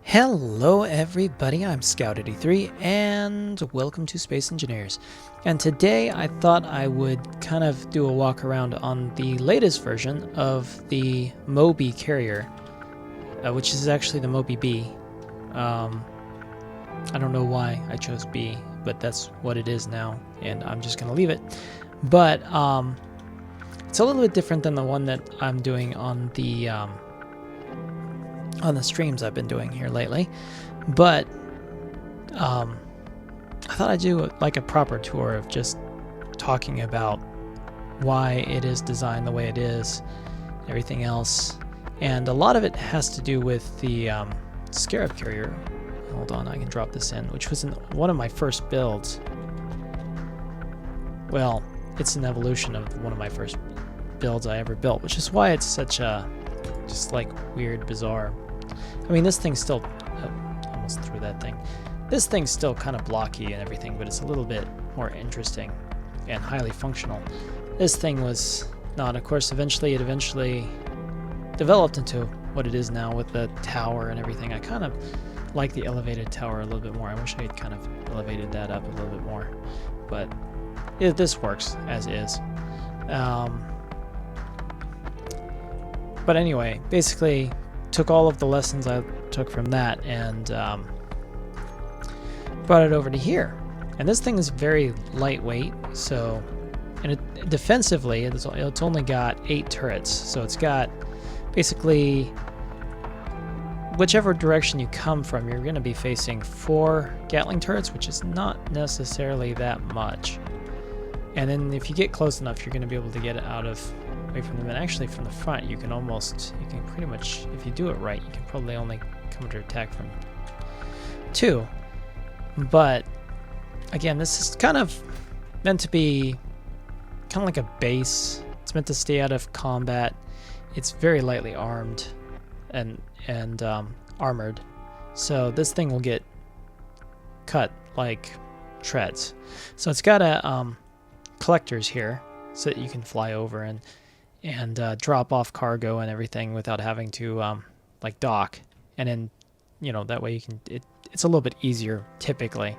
Hello everybody, I'm Scout83 and welcome to Space Engineers. And today I thought I would kind of do a walk around on the latest version of the Moby carrier, which is actually the Moby B. I don't know why I chose B, but that's what it is now, and I'm just going to leave it. But it's a little bit different than the one that I'm doing on the streams I've been doing here lately, but I thought I'd do like a proper tour of just talking about why it is designed the way it is, everything else, and a lot of it has to do with the Scarab carrier. Hold on, I can drop this in, which was one of my first builds. Well, it's an evolution of one of my first builds I ever built, which is why it's such a just like weird, bizarre. I mean, this thing's still almost threw that thing. This thing's still kind of blocky and everything, but it's a little bit more interesting and highly functional. This thing was not. Of course, it eventually developed into what it is now with the tower and everything. I kind of like the elevated tower a little bit more. I wish I had kind of elevated that up a little bit more, but this works as is. But anyway, basically took all of the lessons I took from that and brought it over to here. And this thing is very lightweight, so, and defensively, it's only got 8 turrets, so it's got basically whichever direction you come from, you're going to be facing 4 Gatling turrets, which is not necessarily that much. And then if you get close enough, you're going to be able to get it away from them. And actually from the front, you can pretty much, if you do it right, you can probably only come under attack from 2. But again, this is kind of meant to be kind of like a base. It's meant to stay out of combat. It's very lightly armed and armored. So this thing will get cut like shreds. So it's got a collectors here so that you can fly over and drop off cargo and everything without having to like dock, and then that way you can it's a little bit easier typically.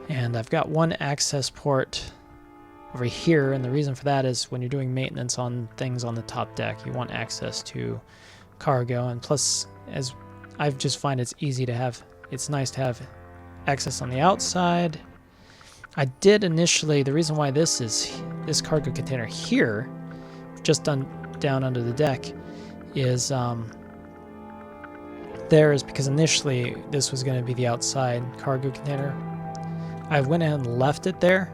And I've got one access port over here, and the reason for that is when you're doing maintenance on things on the top deck, you want access to cargo, and plus, as I just find it's nice to have access on the outside. I did initially, the reason why this cargo container here, just down under the deck, is because initially this was going to be the outside cargo container. I went ahead and left it there,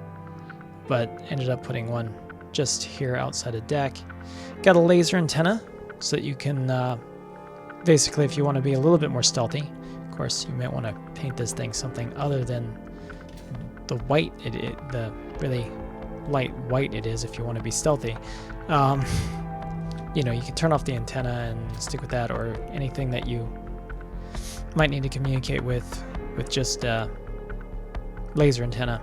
but ended up putting one just here outside the deck. Got a laser antenna so that you can, basically if you want to be a little bit more stealthy, of course you might want to paint this thing something other than the white, the really light white it is if you want to be stealthy. You can turn off the antenna and stick with that, or anything that you might need to communicate with just laser antenna.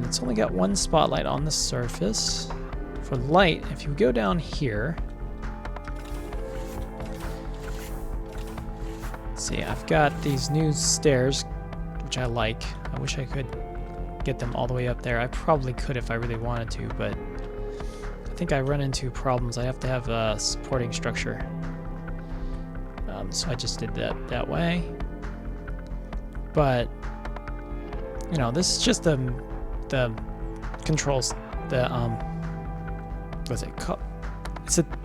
It's only got one spotlight on the surface. For light, if you go down here, let's see, I've got these new stairs, which I like. I wish I could get them all the way up there. I probably could if I really wanted to, but I think I run into problems. I have to have a supporting structure. So I just did that way. But this is just the controls, what's it called?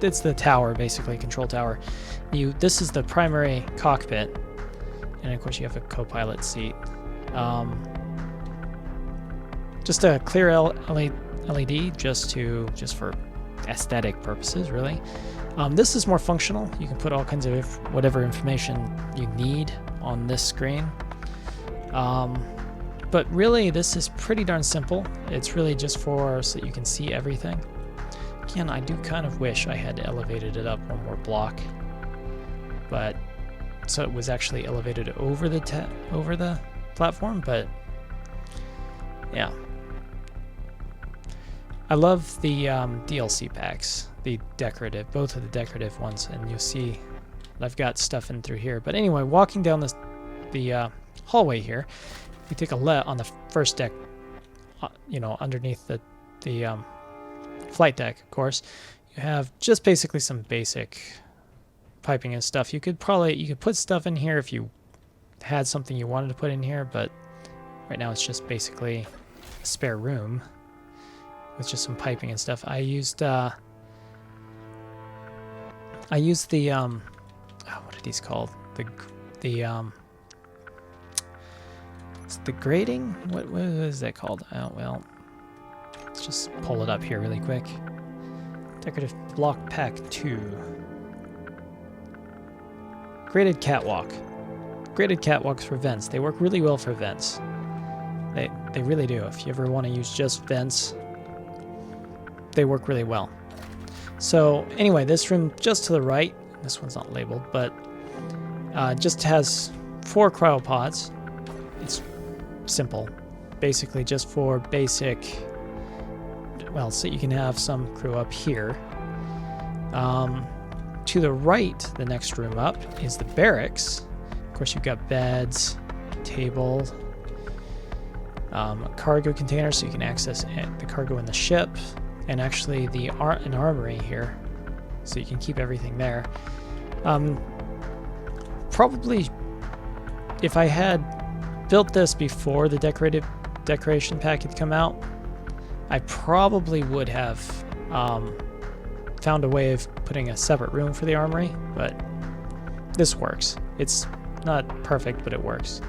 It's the tower, basically, control tower. This is the primary cockpit, and of course you have a co-pilot seat. Just a clear LED, just for aesthetic purposes, really. This is more functional. You can put all kinds of whatever information you need on this screen. But really, this is pretty darn simple. It's really just so that you can see everything. Again, I do kind of wish I had elevated it up one more block, but so it was actually elevated over the platform. But yeah, I love the DLC packs, both of the decorative ones, and you'll see I've got stuff in through here. But anyway, walking down the hallway here, we take a left on the first deck, you know, underneath the flight deck, of course. You have just basically some basic piping and stuff. You could put stuff in here if you had something you wanted to put in here, but right now it's just basically a spare room with just some piping and stuff. I used the what are these called? It's the grating? What is that called? Oh, well, let's just pull it up here really quick. Decorative block pack 2. Graded catwalk. Graded catwalks for vents. They work really well for vents. They really do. If you ever want to use just vents, they work really well. So anyway, this room just to the right, this one's not labeled, but just has 4 cryopods. It's simple. Basically just for basic, well, so you can have some crew up here. To the right, the next room up, is the barracks. Of course, you've got beds, table, a cargo container so you can access the cargo in the ship, and actually an armory here so you can keep everything there. Probably, if I had built this before the decoration pack had come out, I probably would have found a way of putting a separate room for the armory, but this works. It's not perfect, but it works.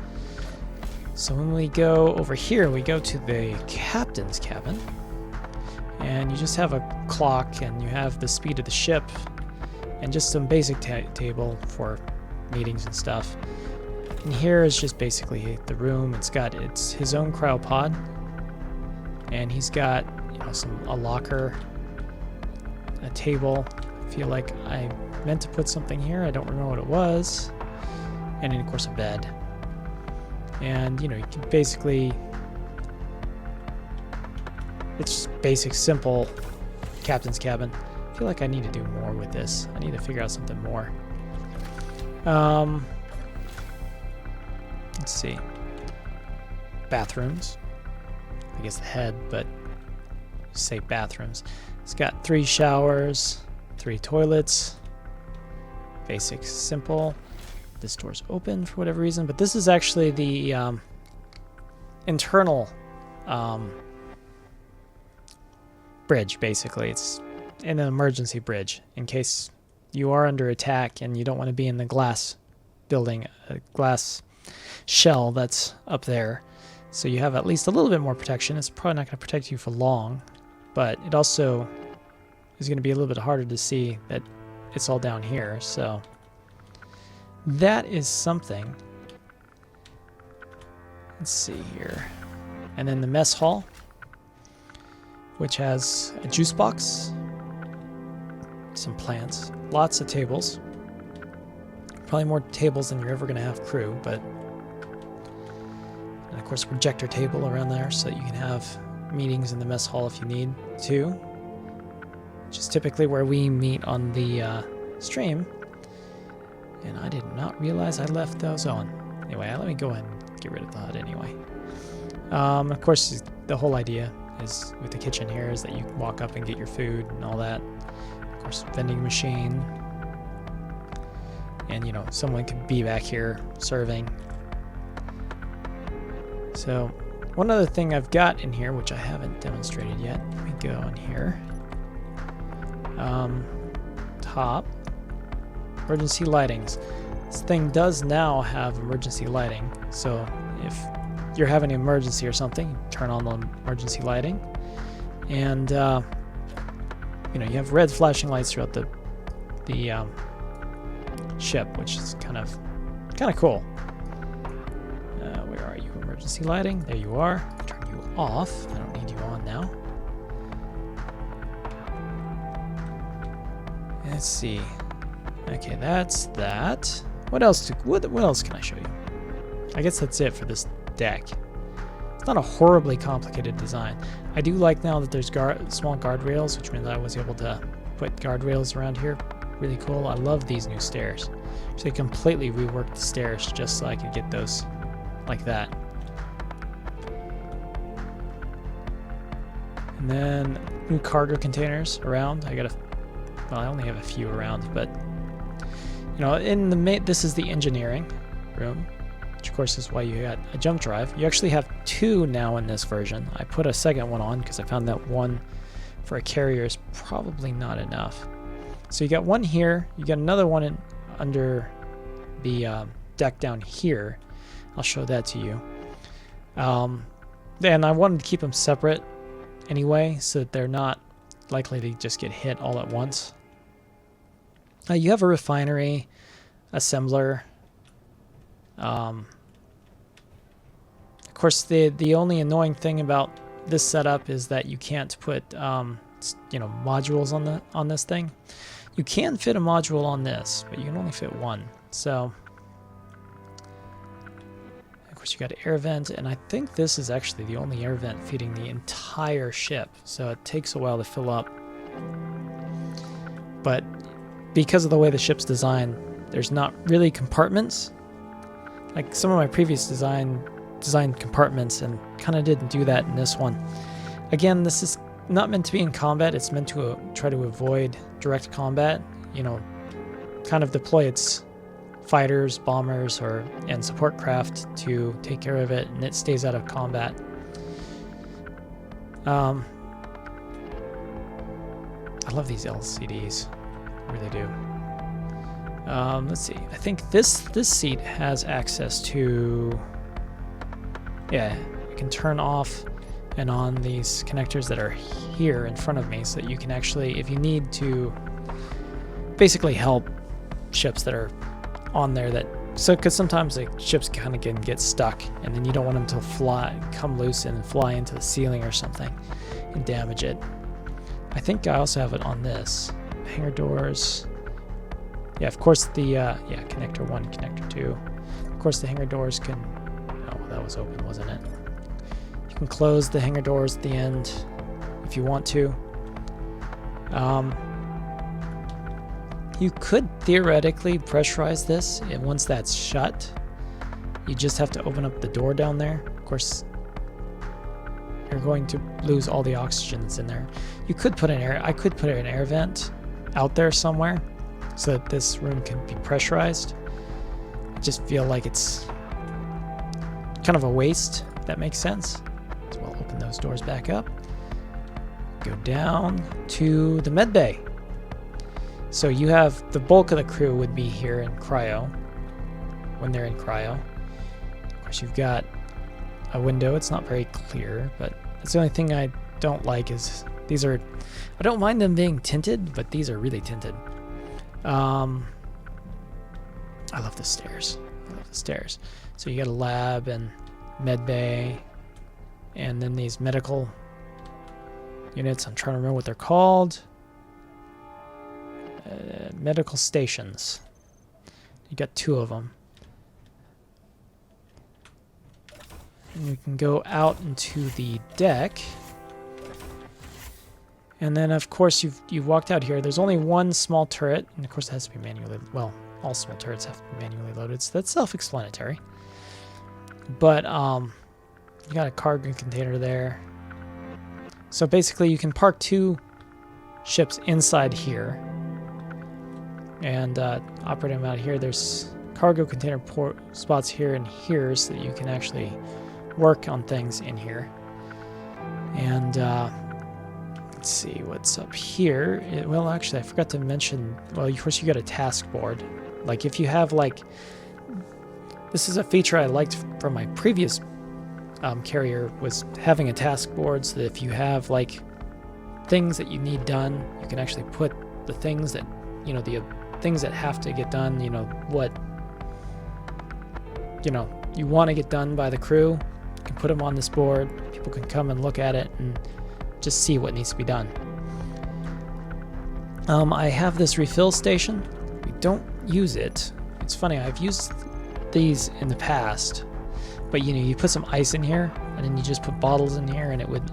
So when we go over here, we go to the captain's cabin, and you just have a clock, and you have the speed of the ship, and just some basic table for meetings and stuff. And here is just basically the room. It's his own cryopod, and he's got, you know, a locker, a table. I feel like I meant to put something here. I don't remember what it was. And then, of course, a bed. And, you know, you can basically, it's just basic, simple captain's cabin. I feel like I need to do more with this. I need to figure out something more. Let's see. Bathrooms. I guess the head, but say bathrooms. It's got 3 showers, 3 toilets. Basic, simple. This door's open for whatever reason, but this is actually the internal bridge, basically. It's an emergency bridge in case you are under attack and you don't want to be in the glass building, a glass shell that's up there. So you have at least a little bit more protection. It's probably not going to protect you for long, but it also is going to be a little bit harder to see that it's all down here. So that is something. Let's see here. And then the mess hall, which has a juice box, some plants, lots of tables. Probably more tables than you're ever going to have crew, but... And of course, a projector table around there so that you can have meetings in the mess hall if you need to. Which is typically where we meet on the stream. And I did not realize I left those on. Anyway, let me go ahead and get rid of the HUD anyway. Of course, the whole idea is with the kitchen here is that you can walk up and get your food and all that. Of course, vending machine. And, you know, someone could be back here serving. So, one other thing I've got in here, which I haven't demonstrated yet. Let me go in here. Top. Emergency lightings. This thing does now have emergency lighting. So, if you're having an emergency or something, turn on the emergency lighting. And, you know, you have red flashing lights throughout the ship, which is kind of cool. Where are you? Emergency lighting. There you are. Turn you off. I don't need you on now. Let's see. Okay, that's that. What else can I show you? I guess that's it for this deck. It's not a horribly complicated design. I do like now that there's small guardrails, which means I was able to put guardrails around here really cool. I love these new stairs. So they completely reworked the stairs just so I could get those like that. And then new cargo containers around. Well, I only have a few around, but you know, this is the engineering room, which of course is why you got a jump drive. You actually have two now in this version. I put a second one on because I found that one for a carrier is probably not enough. So you got one here, you got another one under the deck down here. I'll show that to you. And I wanted to keep them separate anyway, so that they're not likely to just get hit all at once. You have a refinery, assembler. Of course, the only annoying thing about this setup is that you can't put modules on this thing. You can fit a module on this, but you can only fit one. So, of course, you got an air vent, and I think this is actually the only air vent feeding the entire ship. So it takes a while to fill up. But because of the way the ship's designed, there's not really compartments. Like some of my previous designed compartments, and kind of didn't do that in this one. Again, this is not meant to be in combat. It's meant to try to avoid direct combat. You know, kind of deploy its fighters, bombers, and support craft to take care of it, and it stays out of combat. I love these LCDs. I really do. Let's see. I think this seat has access to... Yeah, you can turn off and on these connectors that are here in front of me, so that you can actually, if you need to basically help ships that are on there, because sometimes the ships kind of can get stuck, and then you don't want them to come loose and fly into the ceiling or something and damage it. I think I also have it on this. Hangar doors. Yeah, of course the connector 1, connector 2. Of course the hangar doors can... Oh, that was open, wasn't it? You can close the hangar doors at the end if you want to. You could theoretically pressurize this, and once that's shut, you just have to open up the door down there. Of course, you're going to lose all the oxygen that's in there. I could put an air vent out there somewhere so that this room can be pressurized. I just feel like it's kind of a waste, if that makes sense. So we'll open those doors back up. Go down to the med bay. So you have the bulk of the crew would be here in cryo, when they're in cryo. Of course, you've got a window. It's not very clear, but that's the only thing I don't like is these are... I don't mind them being tinted, but these are really tinted. I love the stairs. So you got a lab and med bay, and then these medical units. I'm trying to remember what they're called. Medical stations. You got 2 of them. And you can go out into the deck. And then, of course, you've walked out here. There's only one small turret, and of course it has to be manually... Well, all small turrets have to be manually loaded, so that's self-explanatory. But you got a cargo container there. So basically, you can park 2 ships inside here, and operate them out here. There's cargo container spots here and here, so that you can actually work on things in here. And let's see what's up here. Well, actually, I forgot to mention. Well, of course, you got a task board. Like if you have this is a feature I liked from my previous carrier, was having a task board, so that if you have things that you need done, you can actually put the things that the things that have to get done. What you want to get done by the crew. You can put them on this board. People can come and look at it and just see what needs to be done. I have this refill station. We don't use it. It's funny, I've used these in the past, but you put some ice in here, and then you just put bottles in here, and it would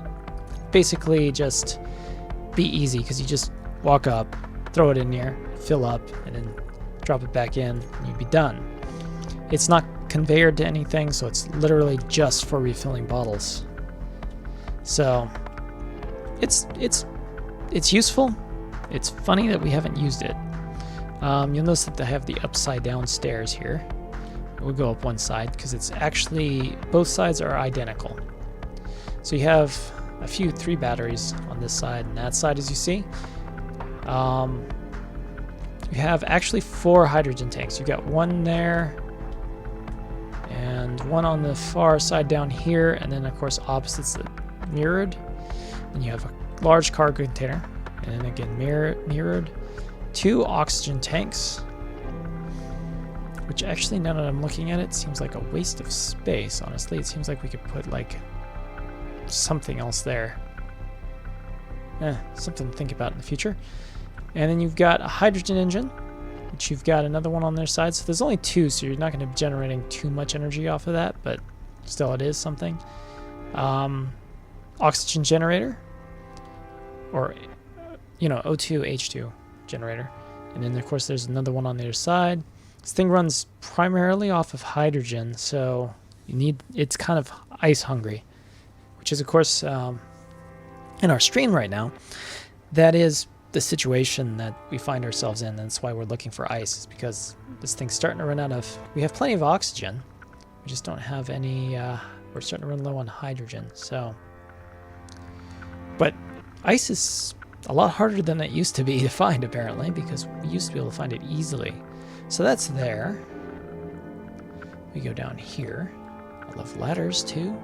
basically just be easy, because you just walk up, throw it in here, fill up, and then drop it back in, and you'd be done. It's not conveyored to anything, so it's literally just for refilling bottles. So it's useful. It's funny that we haven't used it. You'll notice that they have the upside down stairs here. We'll go up one side because it's actually, both sides are identical. So you have a few 3 batteries on this side and that side, as you see. You have actually 4 hydrogen tanks. You got one there and one on the far side down here, and then of course opposites mirrored. And you have a large cargo container, and then again mirrored. 2 oxygen tanks, which actually, now that I'm looking at it, seems like a waste of space. Honestly, it seems like we could put like something else there. Something to think about in the future. And then you've got a hydrogen engine, which you've got another one on their side. So there's only 2, so you're not going to be generating too much energy off of that, but still it is something. Oxygen generator, or O2, H2 generator. And then of course there's another one on the other side. This thing runs primarily off of hydrogen, so it's kind of ice hungry, which is of course in our stream right now. That is the situation that we find ourselves in. That's why we're looking for ice, is because this thing's starting to run out of, we have plenty of oxygen, we just don't have any, we're starting to run low on hydrogen. So, but ice is a lot harder than it used to be to find, apparently, because we used to be able to find it easily. So that's there. We go down here. I love ladders too.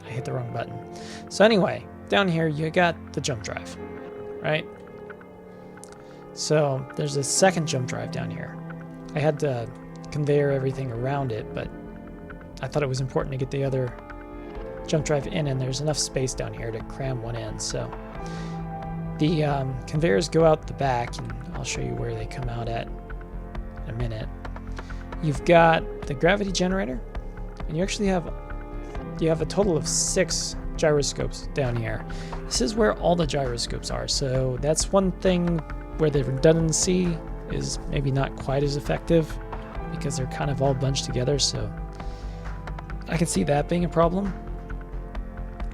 I hit the wrong button. So anyway, down here you got the jump drive, right? So there's a second jump drive down here. I had to conveyor everything around it, but I thought it was important to get the other jump drive in, and there's enough space down here to cram one in. So the conveyors go out the back, and I'll show you where they come out at in a minute. You've got the gravity generator, and you actually have a total of 6 gyroscopes down here. This is where all the gyroscopes are, so that's one thing where the redundancy is maybe not quite as effective, because they're kind of all bunched together, so I can see that being a problem.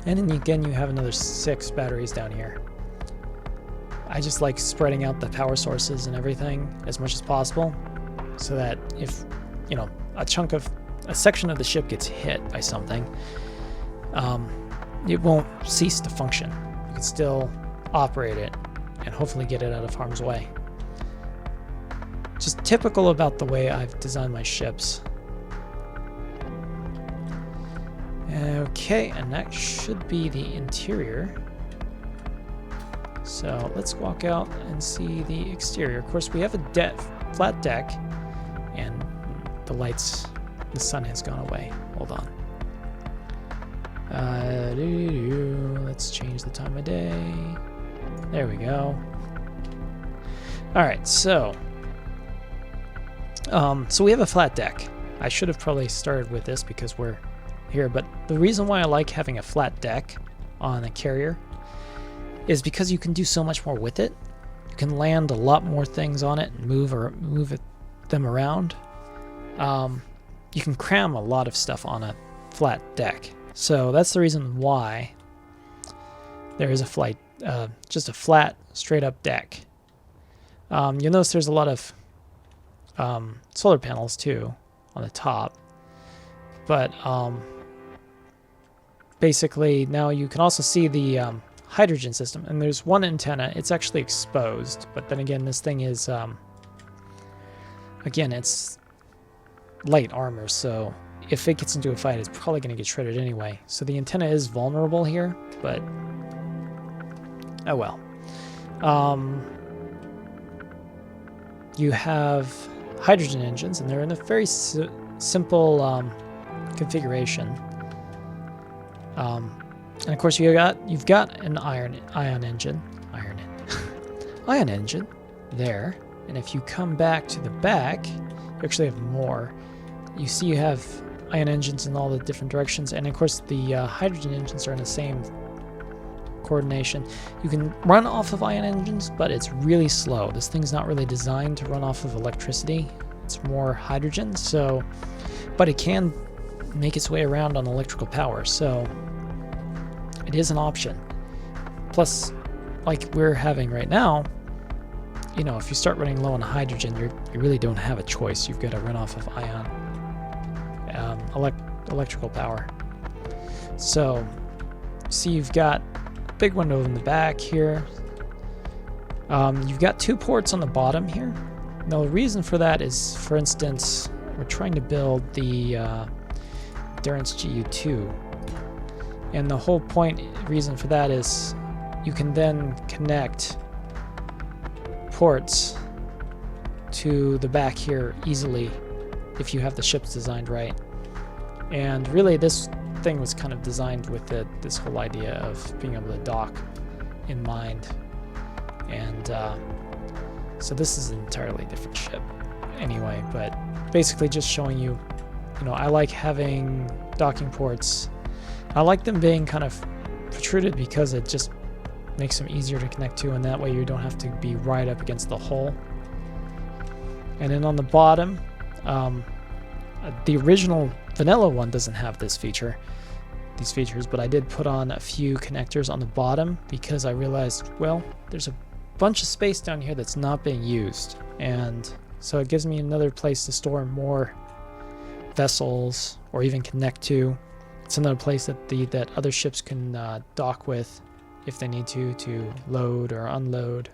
And then again, you have another 6 batteries down here. I just like spreading out the power sources and everything as much as possible, so that if, a section of the ship gets hit by something, it won't cease to function. You can still operate it and hopefully get it out of harm's way. Just typical about the way I've designed my ships. Okay, and that should be the interior. So let's walk out and see the exterior. Of course, we have a flat deck, and the lights, the sun has gone away. Hold on. Let's change the time of day. There we go. Alright, so we have a flat deck. I should have probably started with this because we're here, but the reason why I like having a flat deck on a carrier is because you can do so much more with it. You can land a lot more things on it and move them around. You can cram a lot of stuff on a flat deck. So that's the reason why there is just a flat, straight up deck. You'll notice there's a lot of solar panels too on the top, but basically now you can also see the hydrogen system, and there's one antenna. It's actually exposed, but then again, this thing is again, it's light armor, so if it gets into a fight, it's probably going to get shredded anyway. So the antenna is vulnerable here, but oh well. You have hydrogen engines, and they're in a very simple configuration. And of course, you've got an ion engine there. And if you come back to the back, you actually have more. You see, you have ion engines in all the different directions, and of course the hydrogen engines are in the same coordination. You can run off of ion engines, but it's really slow. This thing's not really designed to run off of electricity. It's more hydrogen, so, but it can make its way around on electrical power, so it is an option. Plus, like we're having right now, you know, if you start running low on hydrogen, you really don't have a choice. You've got to run off of ion electrical power. So, see, you've got a big window in the back here. You've got 2 ports on the bottom here. Now, the reason for that is, for instance, we're trying to build the Endurance GU2, and the whole reason for that is you can then connect ports to the back here easily if you have the ships designed right. And really, this thing was kind of designed with this whole idea of being able to dock in mind. And so this is an entirely different ship anyway, but basically just showing you, I like having docking ports. I like them being kind of protruded because it just makes them easier to connect to, and that way you don't have to be right up against the hull. And then on the bottom, the original vanilla one doesn't have these features, but I did put on a few connectors on the bottom because I realized, well, there's a bunch of space down here that's not being used, and so it gives me another place to store more vessels or even connect to. It's another place that other ships can dock with if they need to load or unload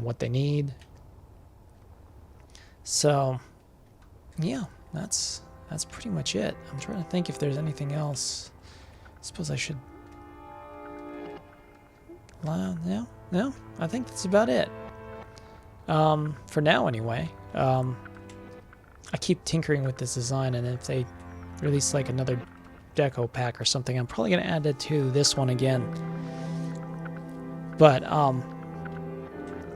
what they need. So yeah, that's pretty much it. I'm trying to think if there's anything else. I suppose I should. No, I think that's about it. For now anyway. I keep tinkering with this design, and if they release like another deco pack or something, I'm probably going to add it to this one again. But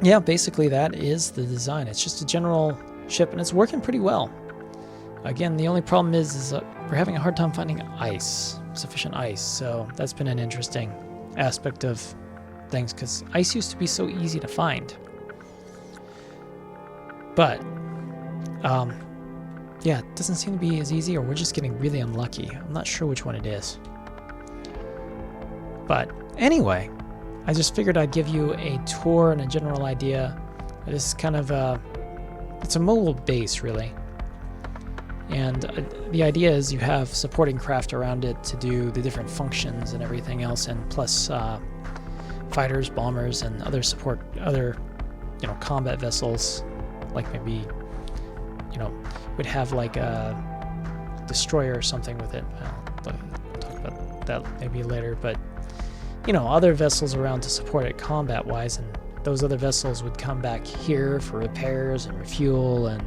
yeah, basically that is the design. It's just a general ship, and it's working pretty well. Again, the only problem is we're having a hard time finding sufficient ice, so that's been an interesting aspect of things, because ice used to be so easy to find. But yeah, it doesn't seem to be as easy, or we're just getting really unlucky. I'm not sure which one it is. But anyway, I just figured I'd give you a tour and a general idea. This is kind of it's a mobile base, really. And the idea is you have supporting craft around it to do the different functions and everything else, and plus fighters, bombers, and other combat vessels, like maybe would have like a destroyer or something with it. I'll talk about that maybe later, but other vessels around to support it combat wise, and those other vessels would come back here for repairs and refuel and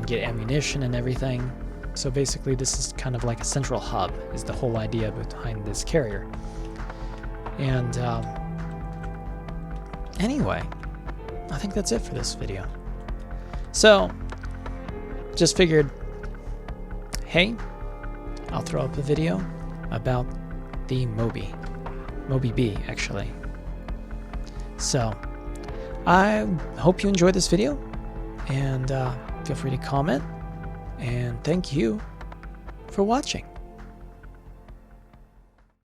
get ammunition and everything. So basically this is kind of like a central hub, is the whole idea behind this carrier. And anyway, I think that's it for this video. So just figured, hey, I'll throw up a video about the Moby B, actually. So I hope you enjoyed this video, and feel free to comment, and thank you for watching.